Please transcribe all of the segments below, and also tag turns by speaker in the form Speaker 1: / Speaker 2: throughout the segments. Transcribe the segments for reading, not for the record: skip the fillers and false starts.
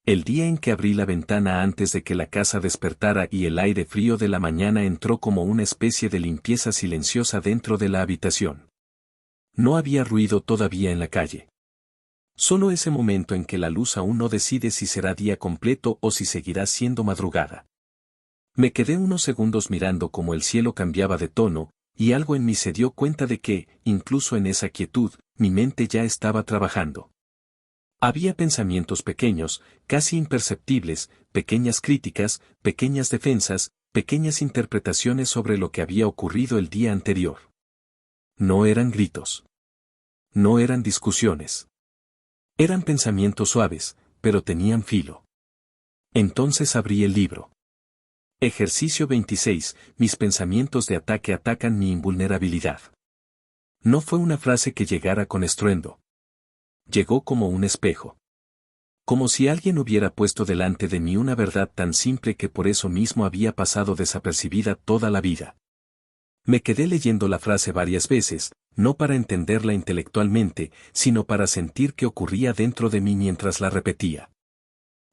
Speaker 1: El día en que abrí la ventana antes de que la casa despertara y el aire frío de la mañana entró como una especie de limpieza silenciosa dentro de la habitación. No había ruido todavía en la calle. Solo ese momento en que la luz aún no decide si será día completo o si seguirá siendo madrugada. Me quedé unos segundos mirando cómo el cielo cambiaba de tono, y algo en mí se dio cuenta de que, incluso en esa quietud, mi mente ya estaba trabajando. Había pensamientos pequeños, casi imperceptibles, pequeñas críticas, pequeñas defensas, pequeñas interpretaciones sobre lo que había ocurrido el día anterior. No eran gritos. No eran discusiones. Eran pensamientos suaves, pero tenían filo. Entonces abrí el libro. Ejercicio 26. Mis pensamientos de ataque atacan mi invulnerabilidad. No fue una frase que llegara con estruendo. Llegó como un espejo. Como si alguien hubiera puesto delante de mí una verdad tan simple que por eso mismo había pasado desapercibida toda la vida. Me quedé leyendo la frase varias veces, no para entenderla intelectualmente, sino para sentir qué ocurría dentro de mí mientras la repetía.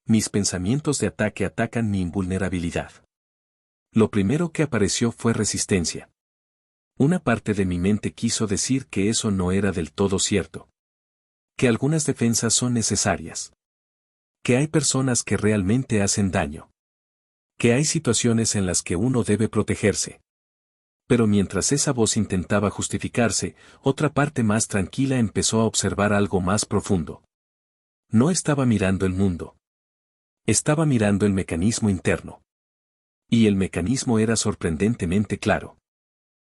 Speaker 1: Mis pensamientos de ataque atacan mi invulnerabilidad. Lo primero que apareció fue resistencia. Una parte de mi mente quiso decir que eso no era del todo cierto. Que algunas defensas son necesarias. Que hay personas que realmente hacen daño. Que hay situaciones en las que uno debe protegerse. Pero mientras esa voz intentaba justificarse, otra parte más tranquila empezó a observar algo más profundo. No estaba mirando el mundo. Estaba mirando el mecanismo interno. Y el mecanismo era sorprendentemente claro.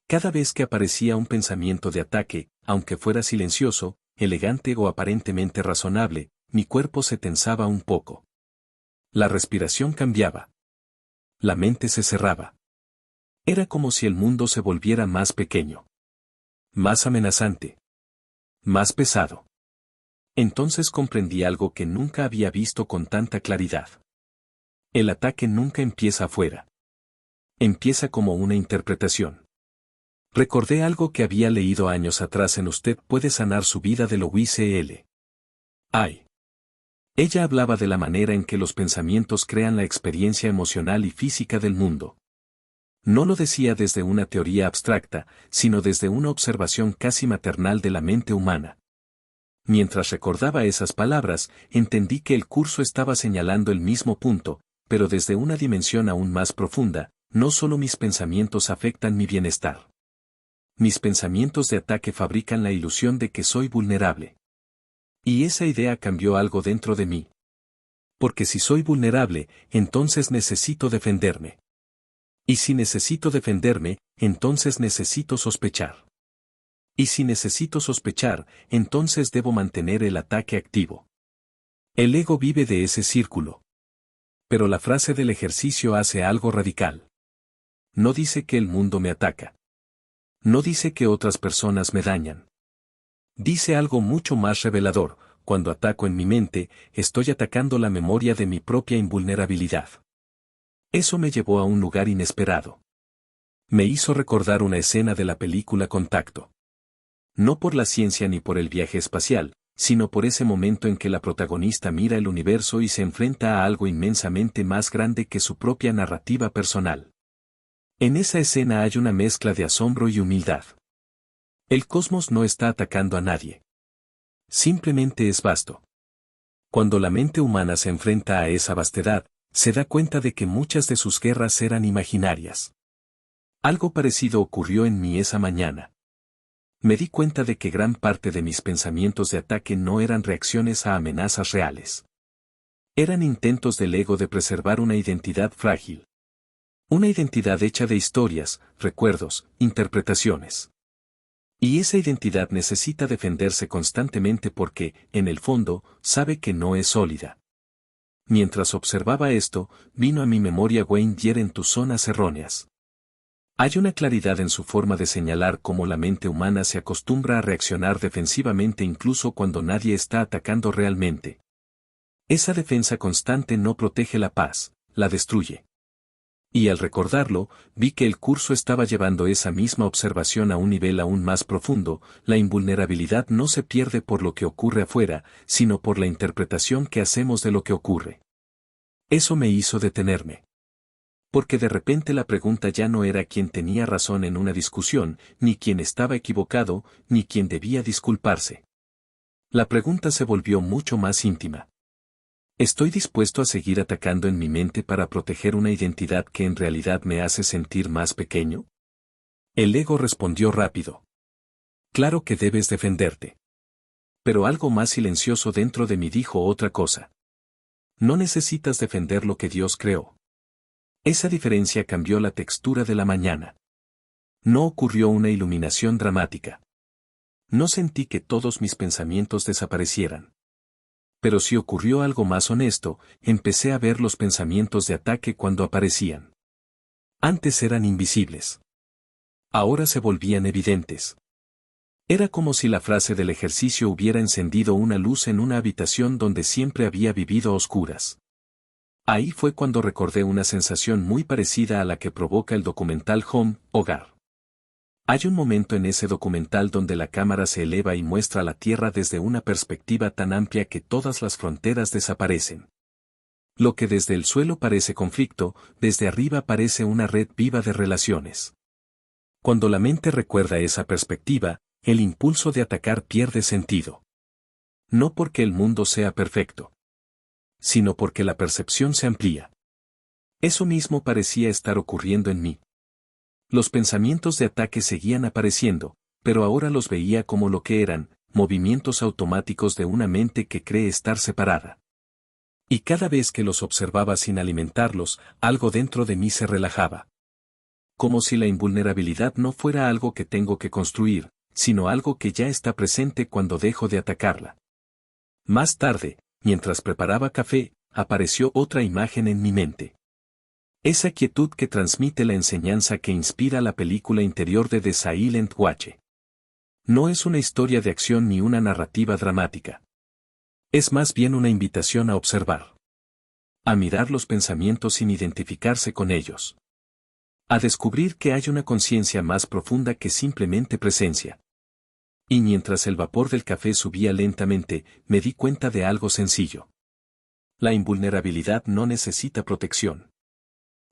Speaker 1: Cada vez que aparecía un pensamiento de ataque, aunque fuera silencioso, elegante o aparentemente razonable, mi cuerpo se tensaba un poco. La respiración cambiaba. La mente se cerraba. Era como si el mundo se volviera más pequeño. Más amenazante. Más pesado. Entonces comprendí algo que nunca había visto con tanta claridad. El ataque nunca empieza afuera. Empieza como una interpretación. Recordé algo que había leído años atrás en Usted puede sanar su vida de Louise L. Hay. Ella hablaba de la manera en que los pensamientos crean la experiencia emocional y física del mundo. No lo decía desde una teoría abstracta, sino desde una observación casi maternal de la mente humana. Mientras recordaba esas palabras, entendí que el curso estaba señalando el mismo punto, pero desde una dimensión aún más profunda. No solo mis pensamientos afectan mi bienestar. Mis pensamientos de ataque fabrican la ilusión de que soy vulnerable. Y esa idea cambió algo dentro de mí. Porque si soy vulnerable, entonces necesito defenderme. Y si necesito defenderme, entonces necesito sospechar. Y si necesito sospechar, entonces debo mantener el ataque activo. El ego vive de ese círculo. Pero la frase del ejercicio hace algo radical. No dice que el mundo me ataca. No dice que otras personas me dañan. Dice algo mucho más revelador: cuando ataco en mi mente, estoy atacando la memoria de mi propia invulnerabilidad. Eso me llevó a un lugar inesperado. Me hizo recordar una escena de la película Contacto. No por la ciencia ni por el viaje espacial, sino por ese momento en que la protagonista mira el universo y se enfrenta a algo inmensamente más grande que su propia narrativa personal. En esa escena hay una mezcla de asombro y humildad. El cosmos no está atacando a nadie. Simplemente es vasto. Cuando la mente humana se enfrenta a esa vastedad, se da cuenta de que muchas de sus guerras eran imaginarias. Algo parecido ocurrió en mí esa mañana. Me di cuenta de que gran parte de mis pensamientos de ataque no eran reacciones a amenazas reales. Eran intentos del ego de preservar una identidad frágil. Una identidad hecha de historias, recuerdos, interpretaciones. Y esa identidad necesita defenderse constantemente porque, en el fondo, sabe que no es sólida. Mientras observaba esto, vino a mi memoria Wayne Dyer en tus zonas erróneas. Hay una claridad en su forma de señalar cómo la mente humana se acostumbra a reaccionar defensivamente incluso cuando nadie está atacando realmente. Esa defensa constante no protege la paz, la destruye. Y al recordarlo, vi que el curso estaba llevando esa misma observación a un nivel aún más profundo. La invulnerabilidad no se pierde por lo que ocurre afuera, sino por la interpretación que hacemos de lo que ocurre. Eso me hizo detenerme. Porque de repente la pregunta ya no era quién tenía razón en una discusión, ni quién estaba equivocado, ni quién debía disculparse. La pregunta se volvió mucho más íntima. ¿Estoy dispuesto a seguir atacando en mi mente para proteger una identidad que en realidad me hace sentir más pequeño? El ego respondió rápido. Claro que debes defenderte. Pero algo más silencioso dentro de mí dijo otra cosa. No necesitas defender lo que Dios creó. Esa diferencia cambió la textura de la mañana. No ocurrió una iluminación dramática. No sentí que todos mis pensamientos desaparecieran. Pero si ocurrió algo más honesto, empecé a ver los pensamientos de ataque cuando aparecían. Antes eran invisibles. Ahora se volvían evidentes. Era como si la frase del ejercicio hubiera encendido una luz en una habitación donde siempre había vivido a oscuras. Ahí fue cuando recordé una sensación muy parecida a la que provoca el documental Home, Hogar. Hay un momento en ese documental donde la cámara se eleva y muestra la Tierra desde una perspectiva tan amplia que todas las fronteras desaparecen. Lo que desde el suelo parece conflicto, desde arriba parece una red viva de relaciones. Cuando la mente recuerda esa perspectiva, el impulso de atacar pierde sentido. No porque el mundo sea perfecto, sino porque la percepción se amplía. Eso mismo parecía estar ocurriendo en mí. Los pensamientos de ataque seguían apareciendo, pero ahora los veía como lo que eran, movimientos automáticos de una mente que cree estar separada. Y cada vez que los observaba sin alimentarlos, algo dentro de mí se relajaba. Como si la invulnerabilidad no fuera algo que tengo que construir, sino algo que ya está presente cuando dejo de atacarla. Más tarde, mientras preparaba café, apareció otra imagen en mi mente. Esa quietud que transmite la enseñanza que inspira la película interior de The Silent Watch. No es una historia de acción ni una narrativa dramática. Es más bien una invitación a observar. A mirar los pensamientos sin identificarse con ellos. A descubrir que hay una conciencia más profunda que simplemente presencia. Y mientras el vapor del café subía lentamente, me di cuenta de algo sencillo. La invulnerabilidad no necesita protección.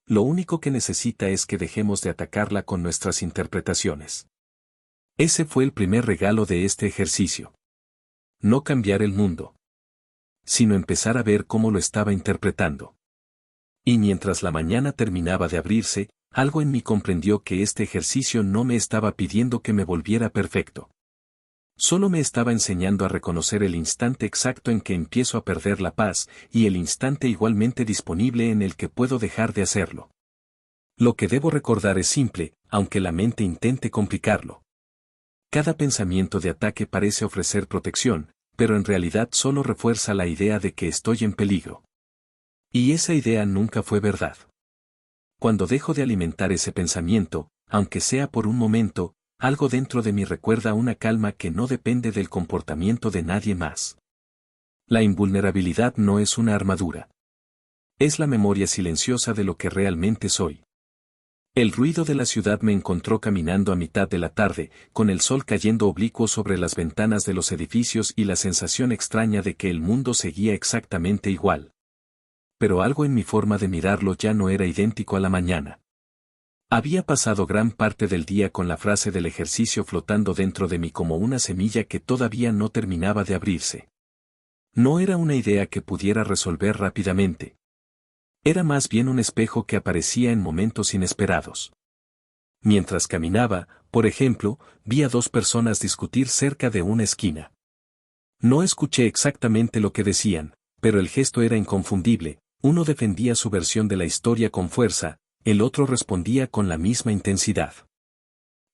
Speaker 1: Lo único que necesita es que dejemos de atacarla con nuestras interpretaciones. Ese fue el primer regalo de este ejercicio. No cambiar el mundo, sino empezar a ver cómo lo estaba interpretando. Y mientras la mañana terminaba de abrirse, algo en mí comprendió que este ejercicio no me estaba pidiendo que me volviera perfecto. Solo me estaba enseñando a reconocer el instante exacto en que empiezo a perder la paz, y el instante igualmente disponible en el que puedo dejar de hacerlo. Lo que debo recordar es simple, aunque la mente intente complicarlo. Cada pensamiento de ataque parece ofrecer protección, pero en realidad solo refuerza la idea de que estoy en peligro. Y esa idea nunca fue verdad. Cuando dejo de alimentar ese pensamiento, aunque sea por un momento, algo dentro de mí recuerda una calma que no depende del comportamiento de nadie más. La invulnerabilidad no es una armadura. Es la memoria silenciosa de lo que realmente soy. El ruido de la ciudad me encontró caminando a mitad de la tarde, con el sol cayendo oblicuo sobre las ventanas de los edificios y la sensación extraña de que el mundo seguía exactamente igual. Pero algo en mi forma de mirarlo ya no era idéntico a la mañana. Había pasado gran parte del día con la frase del ejercicio flotando dentro de mí como una semilla que todavía no terminaba de abrirse. No era una idea que pudiera resolver rápidamente. Era más bien un espejo que aparecía en momentos inesperados. Mientras caminaba, por ejemplo, vi a dos personas discutir cerca de una esquina. No escuché exactamente lo que decían, pero el gesto era inconfundible. Uno defendía su versión de la historia con fuerza, el otro respondía con la misma intensidad.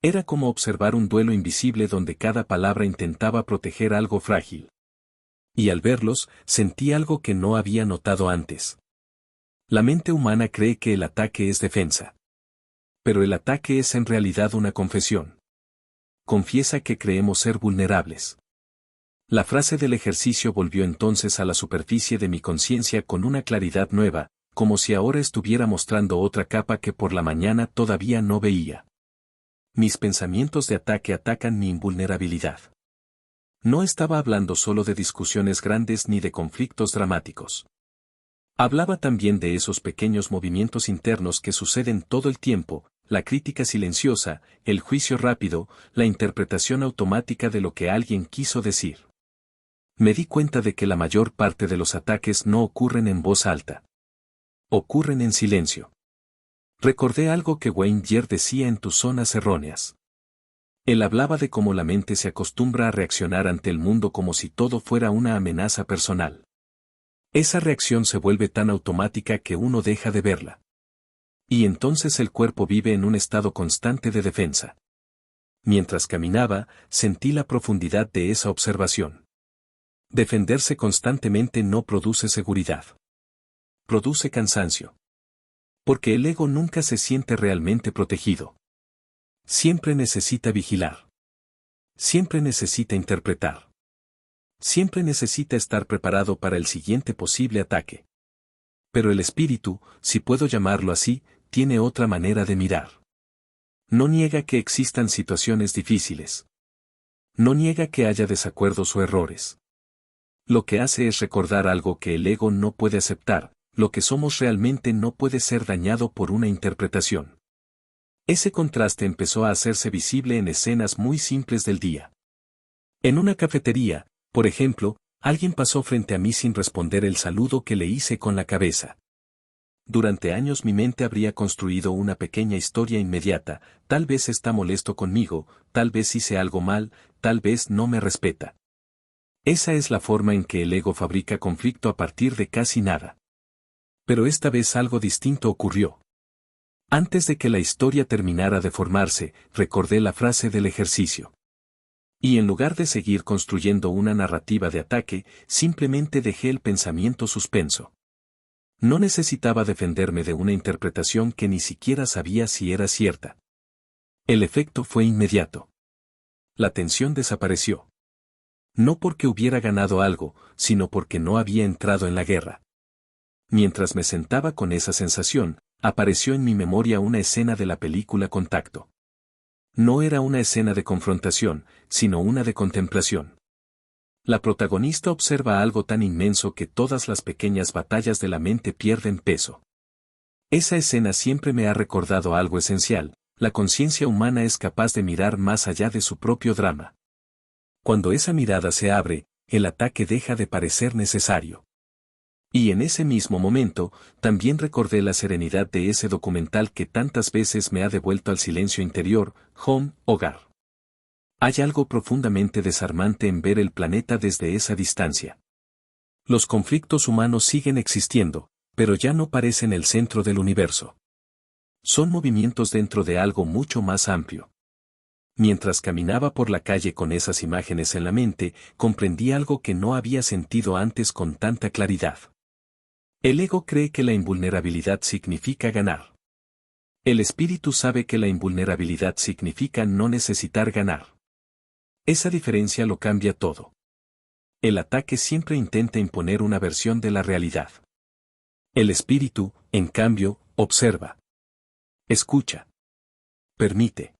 Speaker 1: Era como observar un duelo invisible donde cada palabra intentaba proteger algo frágil. Y al verlos, sentí algo que no había notado antes. La mente humana cree que el ataque es defensa. Pero el ataque es en realidad una confesión. Confiesa que creemos ser vulnerables. La frase del ejercicio volvió entonces a la superficie de mi conciencia con una claridad nueva. como si ahora estuviera mostrando otra capa que por la mañana todavía no veía. Mis pensamientos de ataque atacan mi invulnerabilidad. No estaba hablando solo de discusiones grandes ni de conflictos dramáticos. Hablaba también de esos pequeños movimientos internos que suceden todo el tiempo, la crítica silenciosa, el juicio rápido, la interpretación automática de lo que alguien quiso decir. Me di cuenta de que la mayor parte de los ataques no ocurren en voz alta. Ocurren en silencio. Recordé algo que Wayne Dyer decía en Tus zonas erróneas. Él hablaba de cómo la mente se acostumbra a reaccionar ante el mundo como si todo fuera una amenaza personal. Esa reacción se vuelve tan automática que uno deja de verla. Y entonces el cuerpo vive en un estado constante de defensa. Mientras caminaba, sentí la profundidad de esa observación. Defenderse constantemente no produce seguridad. Produce cansancio. Porque el ego nunca se siente realmente protegido. Siempre necesita vigilar. Siempre necesita interpretar. Siempre necesita estar preparado para el siguiente posible ataque. Pero el espíritu, si puedo llamarlo así, tiene otra manera de mirar. No niega que existan situaciones difíciles. No niega que haya desacuerdos o errores. Lo que hace es recordar algo que el ego no puede aceptar, lo que somos realmente no puede ser dañado por una interpretación. Ese contraste empezó a hacerse visible en escenas muy simples del día. En una cafetería, por ejemplo, alguien pasó frente a mí sin responder el saludo que le hice con la cabeza. Durante años mi mente habría construido una pequeña historia inmediata, tal vez está molesto conmigo, tal vez hice algo mal, tal vez no me respeta. Esa es la forma en que el ego fabrica conflicto a partir de casi nada. Pero esta vez algo distinto ocurrió. Antes de que la historia terminara de formarse, recordé la frase del ejercicio. Y en lugar de seguir construyendo una narrativa de ataque, simplemente dejé el pensamiento suspenso. No necesitaba defenderme de una interpretación que ni siquiera sabía si era cierta. El efecto fue inmediato. La tensión desapareció. No porque hubiera ganado algo, sino porque no había entrado en la guerra. Mientras me sentaba con esa sensación, apareció en mi memoria una escena de la película Contacto. No era una escena de confrontación, sino una de contemplación. La protagonista observa algo tan inmenso que todas las pequeñas batallas de la mente pierden peso. Esa escena siempre me ha recordado algo esencial: la conciencia humana es capaz de mirar más allá de su propio drama. Cuando esa mirada se abre, el ataque deja de parecer necesario. Y en ese mismo momento, también recordé la serenidad de ese documental que tantas veces me ha devuelto al silencio interior, Home, Hogar. Hay algo profundamente desarmante en ver el planeta desde esa distancia. Los conflictos humanos siguen existiendo, pero ya no parecen el centro del universo. Son movimientos dentro de algo mucho más amplio. Mientras caminaba por la calle con esas imágenes en la mente, comprendí algo que no había sentido antes con tanta claridad. El ego cree que la invulnerabilidad significa ganar. El espíritu sabe que la invulnerabilidad significa no necesitar ganar. Esa diferencia lo cambia todo. El ataque siempre intenta imponer una versión de la realidad. El espíritu, en cambio, observa. Escucha. Permite.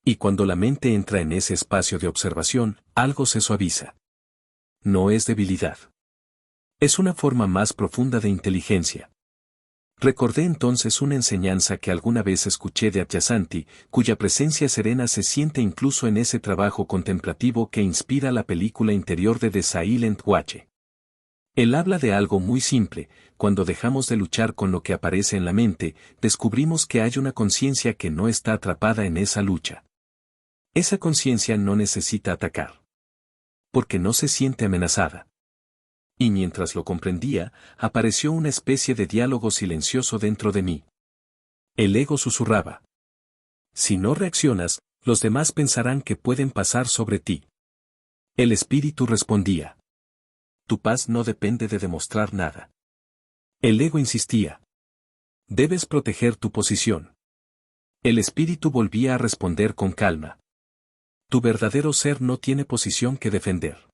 Speaker 1: Y cuando la mente entra en ese espacio de observación, algo se suaviza. No es debilidad. Es una forma más profunda de inteligencia. Recordé entonces una enseñanza que alguna vez escuché de Adyashanti, cuya presencia serena se siente incluso en ese trabajo contemplativo que inspira la película interior de The Silent Watch. Él habla de algo muy simple: cuando dejamos de luchar con lo que aparece en la mente, descubrimos que hay una conciencia que no está atrapada en esa lucha. Esa conciencia no necesita atacar. Porque no se siente amenazada. Y mientras lo comprendía, apareció una especie de diálogo silencioso dentro de mí. El ego susurraba. Si no reaccionas, los demás pensarán que pueden pasar sobre ti. El espíritu respondía. Tu paz no depende de demostrar nada. El ego insistía. Debes proteger tu posición. El espíritu volvía a responder con calma. Tu verdadero ser no tiene posición que defender.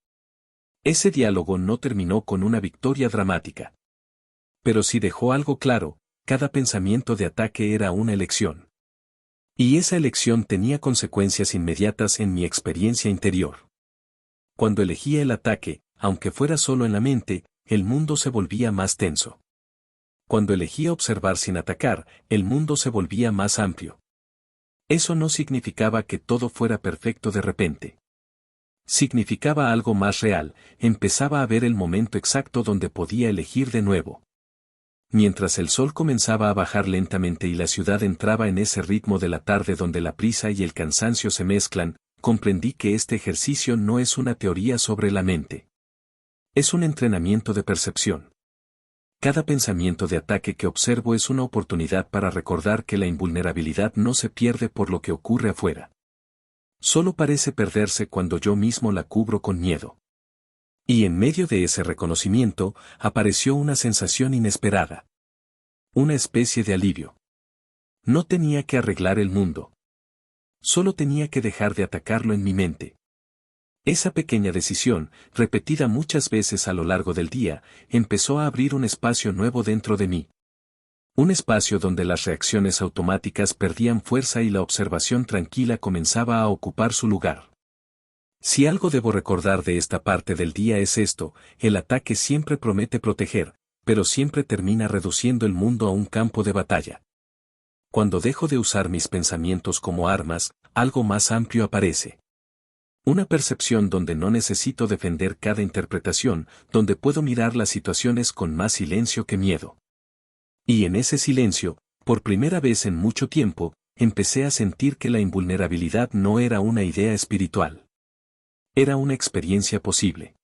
Speaker 1: Ese diálogo no terminó con una victoria dramática. Pero si dejó algo claro, cada pensamiento de ataque era una elección. Y esa elección tenía consecuencias inmediatas en mi experiencia interior. Cuando elegía el ataque, aunque fuera solo en la mente, el mundo se volvía más tenso. Cuando elegía observar sin atacar, el mundo se volvía más amplio. Eso no significaba que todo fuera perfecto de repente. Significaba algo más real, empezaba a ver el momento exacto donde podía elegir de nuevo. Mientras el sol comenzaba a bajar lentamente y la ciudad entraba en ese ritmo de la tarde donde la prisa y el cansancio se mezclan, comprendí que este ejercicio no es una teoría sobre la mente. Es un entrenamiento de percepción. Cada pensamiento de ataque que observo es una oportunidad para recordar que la invulnerabilidad no se pierde por lo que ocurre afuera. Solo parece perderse cuando yo mismo la cubro con miedo. Y en medio de ese reconocimiento, apareció una sensación inesperada. Una especie de alivio. No tenía que arreglar el mundo. Solo tenía que dejar de atacarlo en mi mente. Esa pequeña decisión, repetida muchas veces a lo largo del día, empezó a abrir un espacio nuevo dentro de mí. Un espacio donde las reacciones automáticas perdían fuerza y la observación tranquila comenzaba a ocupar su lugar. Si algo debo recordar de esta parte del día es esto, el ataque siempre promete proteger, pero siempre termina reduciendo el mundo a un campo de batalla. Cuando dejo de usar mis pensamientos como armas, algo más amplio aparece. Una percepción donde no necesito defender cada interpretación, donde puedo mirar las situaciones con más silencio que miedo. Y en ese silencio, por primera vez en mucho tiempo, empecé a sentir que la invulnerabilidad no era una idea espiritual. Era una experiencia posible.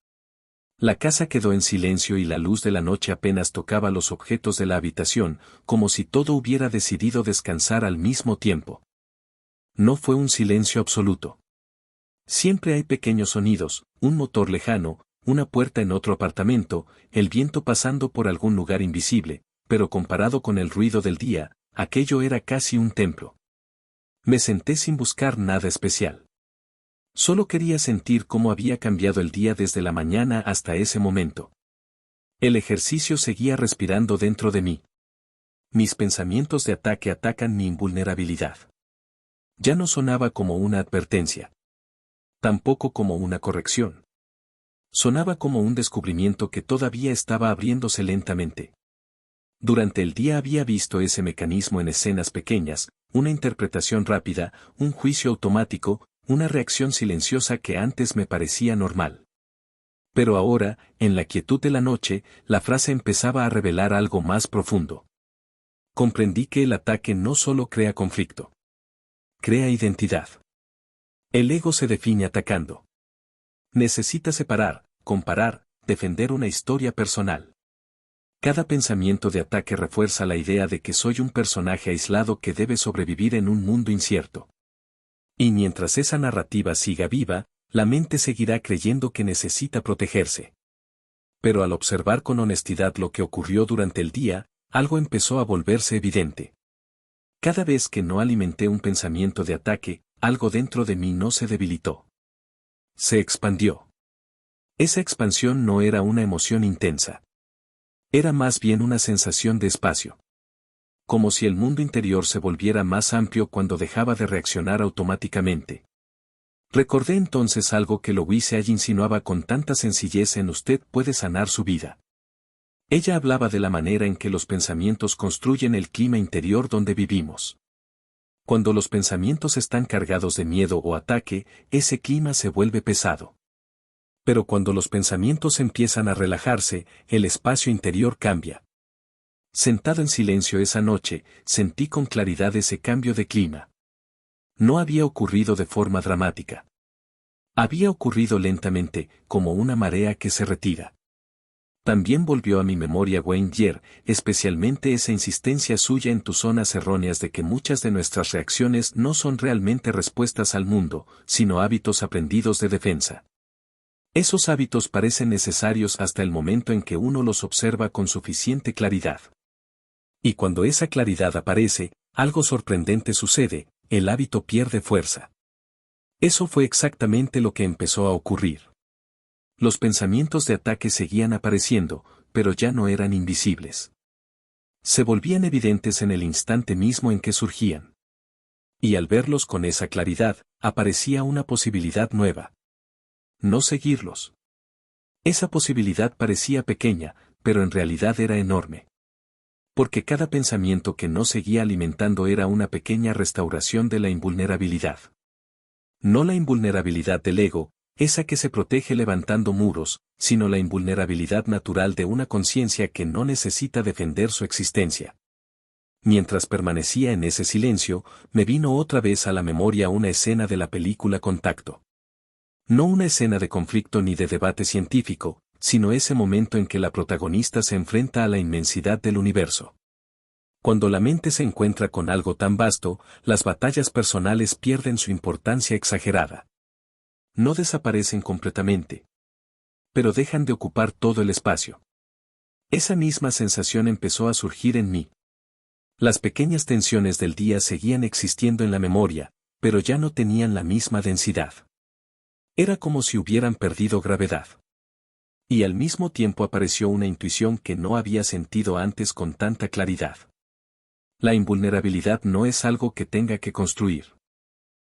Speaker 1: La casa quedó en silencio y la luz de la noche apenas tocaba los objetos de la habitación, como si todo hubiera decidido descansar al mismo tiempo. No fue un silencio absoluto. Siempre hay pequeños sonidos, un motor lejano, una puerta en otro apartamento, el viento pasando por algún lugar invisible, pero comparado con el ruido del día, aquello era casi un templo. Me senté sin buscar nada especial. Solo quería sentir cómo había cambiado el día desde la mañana hasta ese momento. El ejercicio seguía respirando dentro de mí. Mis pensamientos de ataque atacan mi invulnerabilidad. Ya no sonaba como una advertencia. Tampoco como una corrección. Sonaba como un descubrimiento que todavía estaba abriéndose lentamente. Durante el día había visto ese mecanismo en escenas pequeñas, una interpretación rápida, un juicio automático, una reacción silenciosa que antes me parecía normal. Pero ahora, en la quietud de la noche, la frase empezaba a revelar algo más profundo. Comprendí que el ataque no solo crea conflicto. Crea identidad. El ego se define atacando. Necesita separar, comparar, defender una historia personal. Cada pensamiento de ataque refuerza la idea de que soy un personaje aislado que debe sobrevivir en un mundo incierto. Y mientras esa narrativa siga viva, la mente seguirá creyendo que necesita protegerse. Pero al observar con honestidad lo que ocurrió durante el día, algo empezó a volverse evidente. Cada vez que no alimenté un pensamiento de ataque, algo dentro de mí no se debilitó. Se expandió. Esa expansión no era una emoción intensa. Era más bien una sensación de espacio. Como si el mundo interior se volviera más amplio cuando dejaba de reaccionar automáticamente. Recordé entonces algo que Louise Hay insinuaba con tanta sencillez en Usted puede sanar su vida. Ella hablaba de la manera en que los pensamientos construyen el clima interior donde vivimos. Cuando los pensamientos están cargados de miedo o ataque, ese clima se vuelve pesado. Pero cuando los pensamientos empiezan a relajarse, el espacio interior cambia. Sentado en silencio esa noche, sentí con claridad ese cambio de clima. No había ocurrido de forma dramática. Había ocurrido lentamente, como una marea que se retira. También volvió a mi memoria Wayne Dyer, especialmente esa insistencia suya en tus zonas erróneas de que muchas de nuestras reacciones no son realmente respuestas al mundo, sino hábitos aprendidos de defensa. Esos hábitos parecen necesarios hasta el momento en que uno los observa con suficiente claridad. Y cuando esa claridad aparece, algo sorprendente sucede, el hábito pierde fuerza. Eso fue exactamente lo que empezó a ocurrir. Los pensamientos de ataque seguían apareciendo, pero ya no eran invisibles. Se volvían evidentes en el instante mismo en que surgían. Y al verlos con esa claridad, aparecía una posibilidad nueva. No seguirlos. Esa posibilidad parecía pequeña, pero en realidad era enorme. Porque cada pensamiento que no seguía alimentando era una pequeña restauración de la invulnerabilidad. No la invulnerabilidad del ego, esa que se protege levantando muros, sino la invulnerabilidad natural de una conciencia que no necesita defender su existencia. Mientras permanecía en ese silencio, me vino otra vez a la memoria una escena de la película Contacto. No una escena de conflicto ni de debate científico, sino ese momento en que la protagonista se enfrenta a la inmensidad del universo. Cuando la mente se encuentra con algo tan vasto, las batallas personales pierden su importancia exagerada. No desaparecen completamente, pero dejan de ocupar todo el espacio. Esa misma sensación empezó a surgir en mí. Las pequeñas tensiones del día seguían existiendo en la memoria, pero ya no tenían la misma densidad. Era como si hubieran perdido gravedad. Y al mismo tiempo apareció una intuición que no había sentido antes con tanta claridad. La invulnerabilidad no es algo que tenga que construir.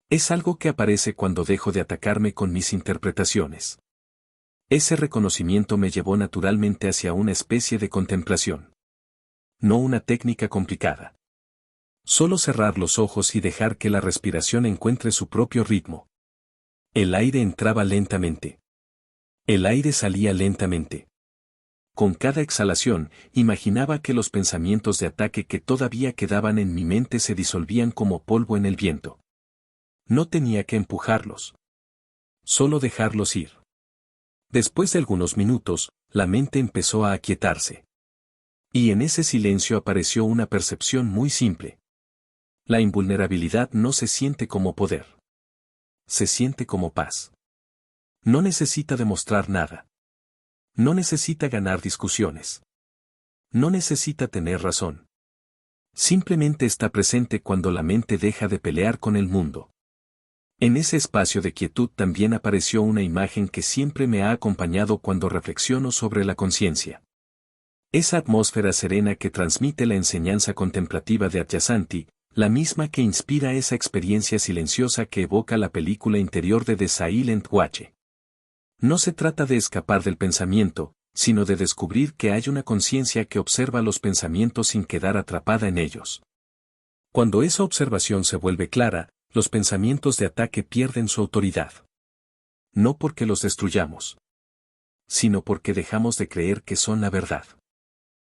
Speaker 1: Es algo que aparece cuando dejo de atacarme con mis interpretaciones. Ese reconocimiento me llevó naturalmente hacia una especie de contemplación. No una técnica complicada. Solo cerrar los ojos y dejar que la respiración encuentre su propio ritmo. El aire entraba lentamente. El aire salía lentamente. Con cada exhalación, imaginaba que los pensamientos de ataque que todavía quedaban en mi mente se disolvían como polvo en el viento. No tenía que empujarlos. Solo dejarlos ir. Después de algunos minutos, la mente empezó a aquietarse. Y en ese silencio apareció una percepción muy simple. La invulnerabilidad no se siente como poder. Se siente como paz. No necesita demostrar nada. No necesita ganar discusiones. No necesita tener razón. Simplemente está presente cuando la mente deja de pelear con el mundo. En ese espacio de quietud también apareció una imagen que siempre me ha acompañado cuando reflexiono sobre la conciencia. Esa atmósfera serena que transmite la enseñanza contemplativa de Adyashanti, la misma que inspira esa experiencia silenciosa que evoca la película interior de The Silent Watch. No se trata de escapar del pensamiento, sino de descubrir que hay una conciencia que observa los pensamientos sin quedar atrapada en ellos. Cuando esa observación se vuelve clara, los pensamientos de ataque pierden su autoridad. No porque los destruyamos, sino porque dejamos de creer que son la verdad.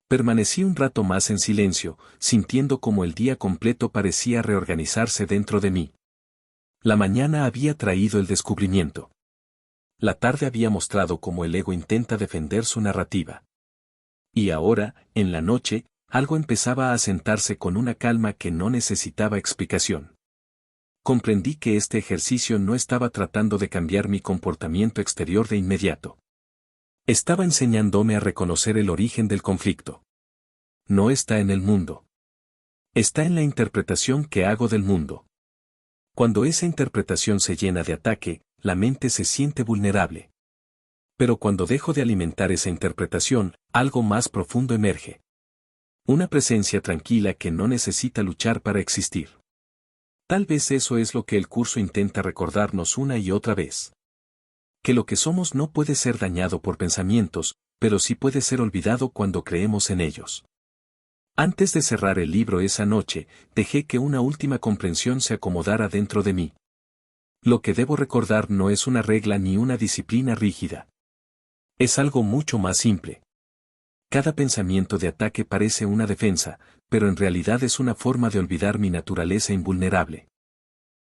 Speaker 1: Permanecí un rato más en silencio, sintiendo como el día completo parecía reorganizarse dentro de mí. La mañana había traído el descubrimiento. La tarde había mostrado cómo el ego intenta defender su narrativa. Y ahora, en la noche, algo empezaba a sentarse con una calma que no necesitaba explicación. Comprendí que este ejercicio no estaba tratando de cambiar mi comportamiento exterior de inmediato. Estaba enseñándome a reconocer el origen del conflicto. No está en el mundo. Está en la interpretación que hago del mundo. Cuando esa interpretación se llena de ataque, la mente se siente vulnerable. Pero cuando dejo de alimentar esa interpretación, algo más profundo emerge. Una presencia tranquila que no necesita luchar para existir. Tal vez eso es lo que el curso intenta recordarnos una y otra vez. Que lo que somos no puede ser dañado por pensamientos, pero sí puede ser olvidado cuando creemos en ellos. Antes de cerrar el libro esa noche, dejé que una última comprensión se acomodara dentro de mí. Lo que debo recordar no es una regla ni una disciplina rígida. Es algo mucho más simple. Cada pensamiento de ataque parece una defensa, pero en realidad es una forma de olvidar mi naturaleza invulnerable.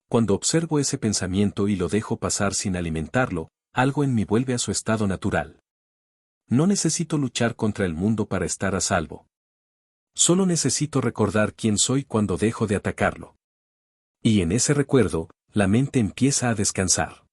Speaker 1: Cuando observo ese pensamiento y lo dejo pasar sin alimentarlo, algo en mí vuelve a su estado natural. No necesito luchar contra el mundo para estar a salvo. Solo necesito recordar quién soy cuando dejo de atacarlo. Y en ese recuerdo, la mente empieza a descansar.